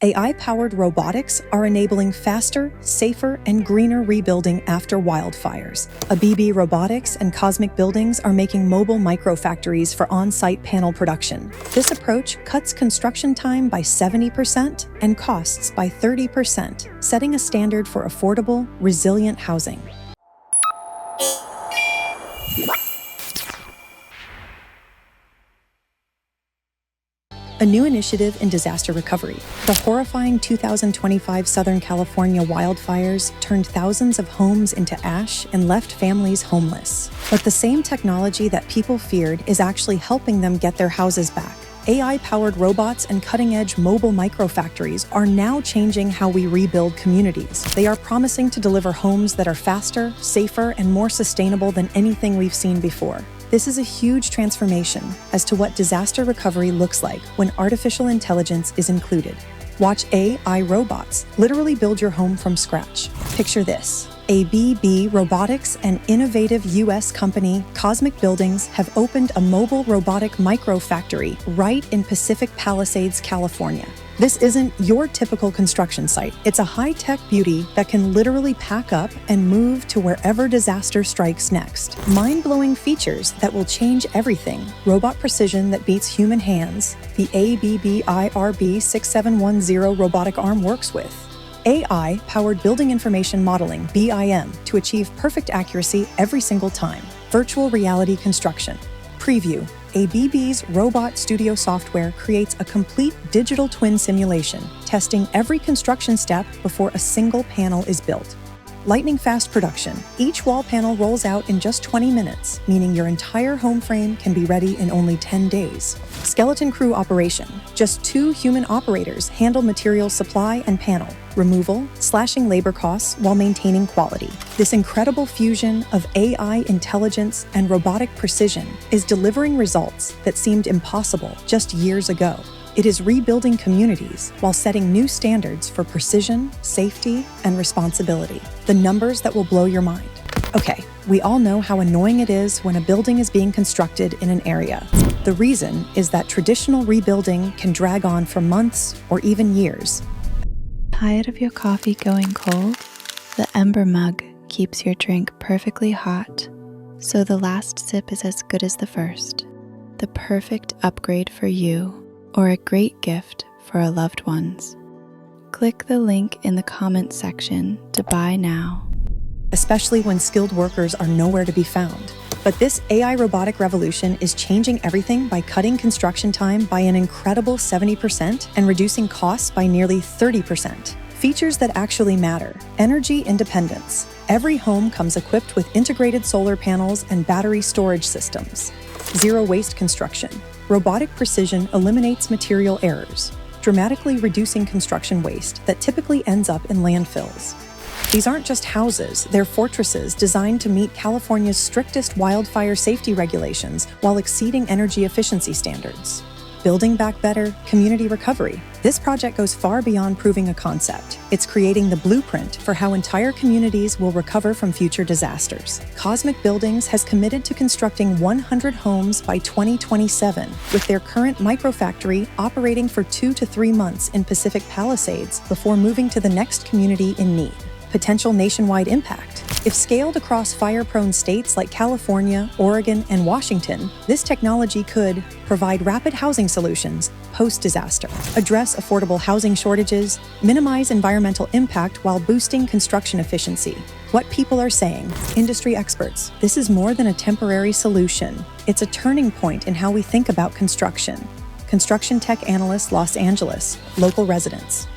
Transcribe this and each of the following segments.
AI-powered robotics are enabling faster, safer, and greener rebuilding after wildfires. ABB Robotics and Cosmic Buildings are making mobile microfactories for on-site panel production. This approach cuts construction time by 70% and costs by 30%, setting a standard for affordable, resilient housing. A new initiative in disaster recovery. The horrifying 2025 Southern California wildfires turned thousands of homes into ash and left families homeless. But the same technology that people feared is actually helping them get their houses back. AI-powered robots and cutting-edge mobile microfactories are now changing how we rebuild communities. They are promising to deliver homes that are faster, safer, and more sustainable than anything we've seen before. This is a huge transformation as to what disaster recovery looks like when artificial intelligence is included. Watch AI robots literally build your home from scratch. Picture this. ABB Robotics and innovative U.S. company Cosmic Buildings have opened a mobile robotic microfactory right in Pacific Palisades, California. This isn't your typical construction site. It's a high-tech beauty that can literally pack up and move to wherever disaster strikes next. Mind-blowing features that will change everything. Robot precision that beats human hands. The ABB IRB 6710 robotic arm works with. AI-powered building information modeling, BIM, to achieve perfect accuracy every single time. Virtual reality construction. Preview. ABB's Robot Studio software creates a complete digital twin simulation, testing every construction step before a single panel is built. Lightning-fast production. Each wall panel rolls out in just 20 minutes, meaning your entire home frame can be ready in only 10 days. Skeleton crew operation. Just 2 human operators handle material supply and panel removal, slashing labor costs while maintaining quality. This incredible fusion of AI intelligence and robotic precision is delivering results that seemed impossible just years ago. It is rebuilding communities while setting new standards for precision, safety, and responsibility. The numbers that will blow your mind. Okay, we all know how annoying it is when a building is being constructed in an area. The reason is that traditional rebuilding can drag on for months or even years. Tired of your coffee going cold? The Ember mug keeps your drink perfectly hot, so the last sip is as good as the first. The perfect upgrade for you, or a great gift for our loved ones. Click the link in the comments section to buy now. Especially when skilled workers are nowhere to be found. But this AI robotic revolution is changing everything by cutting construction time by an incredible 70% and reducing costs by nearly 30%. Features that actually matter. Energy independence. Every home comes equipped with integrated solar panels and battery storage systems. Zero waste construction. Robotic precision eliminates material errors, dramatically reducing construction waste that typically ends up in landfills. These aren't just houses, they're fortresses designed to meet California's strictest wildfire safety regulations while exceeding energy efficiency standards. Building back better, community recovery. This project goes far beyond proving a concept. It's creating the blueprint for how entire communities will recover from future disasters. Cosmic Buildings has committed to constructing 100 homes by 2027, with their current microfactory operating for 2 to 3 months in Pacific Palisades before moving to the next community in need. Potential nationwide impact. If scaled across fire-prone states like California, Oregon, and Washington, this technology could provide rapid housing solutions post-disaster, address affordable housing shortages, minimize environmental impact while boosting construction efficiency. What people are saying, industry experts, this is more than a temporary solution. It's a turning point in how we think about construction. Construction tech analyst, Los Angeles, local residents.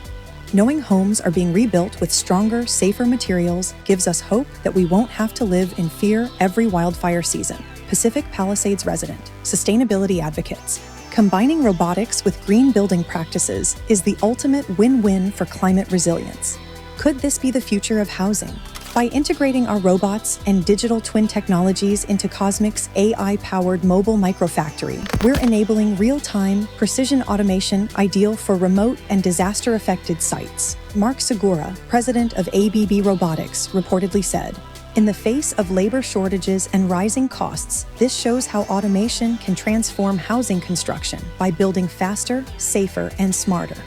Knowing homes are being rebuilt with stronger, safer materials gives us hope that we won't have to live in fear every wildfire season. Pacific Palisades resident, sustainability advocates. Combining robotics with green building practices is the ultimate win-win for climate resilience. Could this be the future of housing? By integrating our robots and digital twin technologies into Cosmic's AI-powered mobile microfactory, we're enabling real-time, precision automation ideal for remote and disaster-affected sites. Mark Segura, president of ABB Robotics, reportedly said, "In the face of labor shortages and rising costs, this shows how automation can transform housing construction by building faster, safer, and smarter."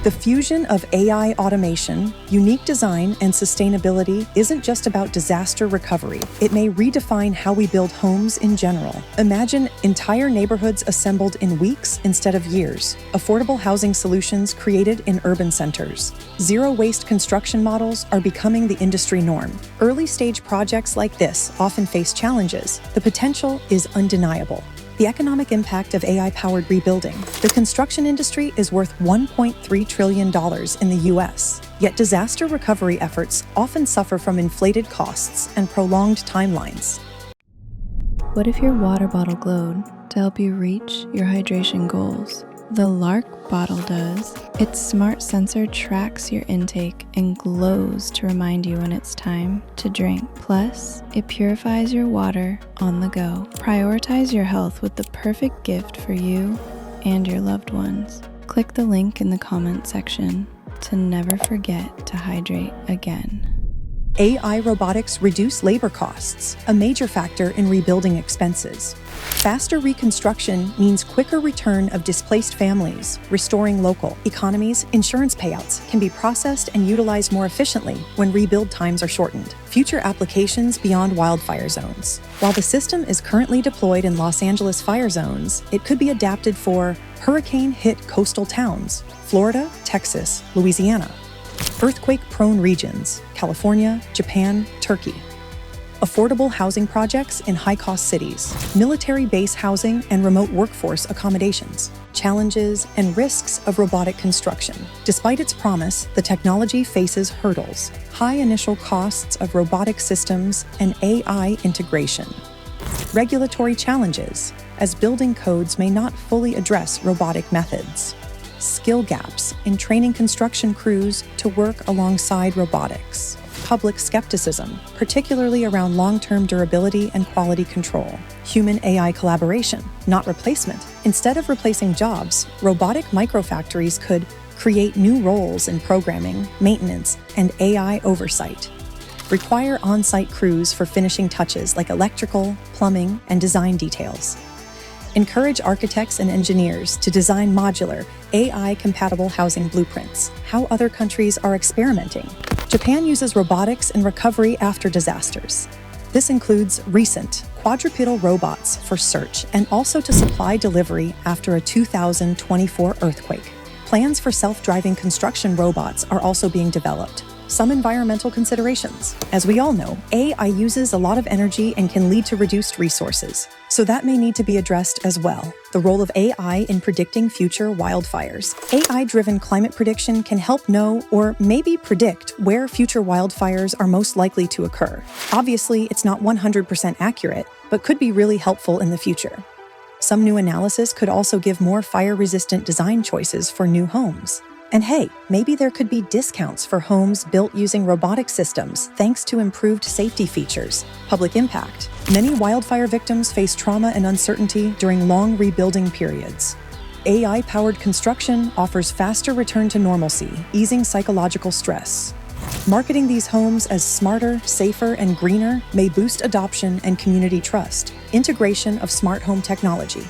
The fusion of AI automation, unique design, and sustainability isn't just about disaster recovery. It may redefine how we build homes in general. Imagine entire neighborhoods assembled in weeks instead of years. Affordable housing solutions created in urban centers. Zero-waste construction models are becoming the industry norm. Early-stage projects like this often face challenges. The potential is undeniable. The economic impact of AI-powered rebuilding. The construction industry is worth $1.3 trillion in the US, yet disaster recovery efforts often suffer from inflated costs and prolonged timelines. What if your water bottle glowed to help you reach your hydration goals? The Lark bottle does. Its smart sensor tracks your intake and glows to remind you when it's time to drink. Plus, it purifies your water on the go. Prioritize your health with the perfect gift for you and your loved ones. Click the link in the comment section to never forget to hydrate again. AI robotics reduce labor costs, a major factor in rebuilding expenses. Faster reconstruction means quicker return of displaced families, restoring local economies. Insurance payouts can be processed and utilized more efficiently when rebuild times are shortened. Future applications beyond wildfire zones. While the system is currently deployed in Los Angeles fire zones, it could be adapted for hurricane-hit coastal towns, Florida, Texas, Louisiana. Earthquake-prone regions, California, Japan, Turkey. Affordable housing projects in high-cost cities, military base housing and remote workforce accommodations, challenges and risks of robotic construction. Despite its promise, the technology faces hurdles, high initial costs of robotic systems and AI integration. Regulatory challenges, as building codes may not fully address robotic methods. Skill gaps in training construction crews to work alongside robotics. Public skepticism, particularly around long-term durability and quality control. Human-AI collaboration, not replacement. Instead of replacing jobs, robotic microfactories could create new roles in programming, maintenance, and AI oversight. Require on-site crews for finishing touches like electrical, plumbing, and design details. Encourage architects and engineers to design modular, AI-compatible housing blueprints. How other countries are experimenting. Japan uses robotics in recovery after disasters. This includes recent quadrupedal robots for search and also to supply delivery after a 2024 earthquake. Plans for self-driving construction robots are also being developed. Some environmental considerations. As we all know, AI uses a lot of energy and can lead to reduced resources, so that may need to be addressed as well. The role of AI in predicting future wildfires. AI-driven climate prediction can help know or maybe predict where future wildfires are most likely to occur. Obviously, it's not 100% accurate, but could be really helpful in the future. Some new analysis could also give more fire-resistant design choices for new homes. And hey, maybe there could be discounts for homes built using robotic systems thanks to improved safety features. Public impact. Many wildfire victims face trauma and uncertainty during long rebuilding periods. AI-powered construction offers faster return to normalcy, easing psychological stress. Marketing these homes as smarter, safer, and greener may boost adoption and community trust. Integration of smart home technology.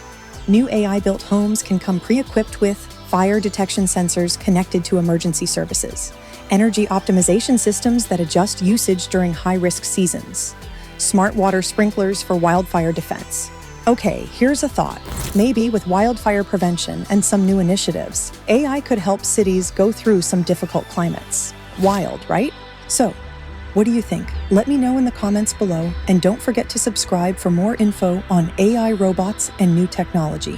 New AI-built homes can come pre-equipped with fire detection sensors connected to emergency services, energy optimization systems that adjust usage during high-risk seasons, smart water sprinklers for wildfire defense. Okay, here's a thought. Maybe with wildfire prevention and some new initiatives, AI could help cities go through some difficult climates. Wild, right? So, what do you think? Let me know in the comments below, and don't forget to subscribe for more info on AI robots and new technology.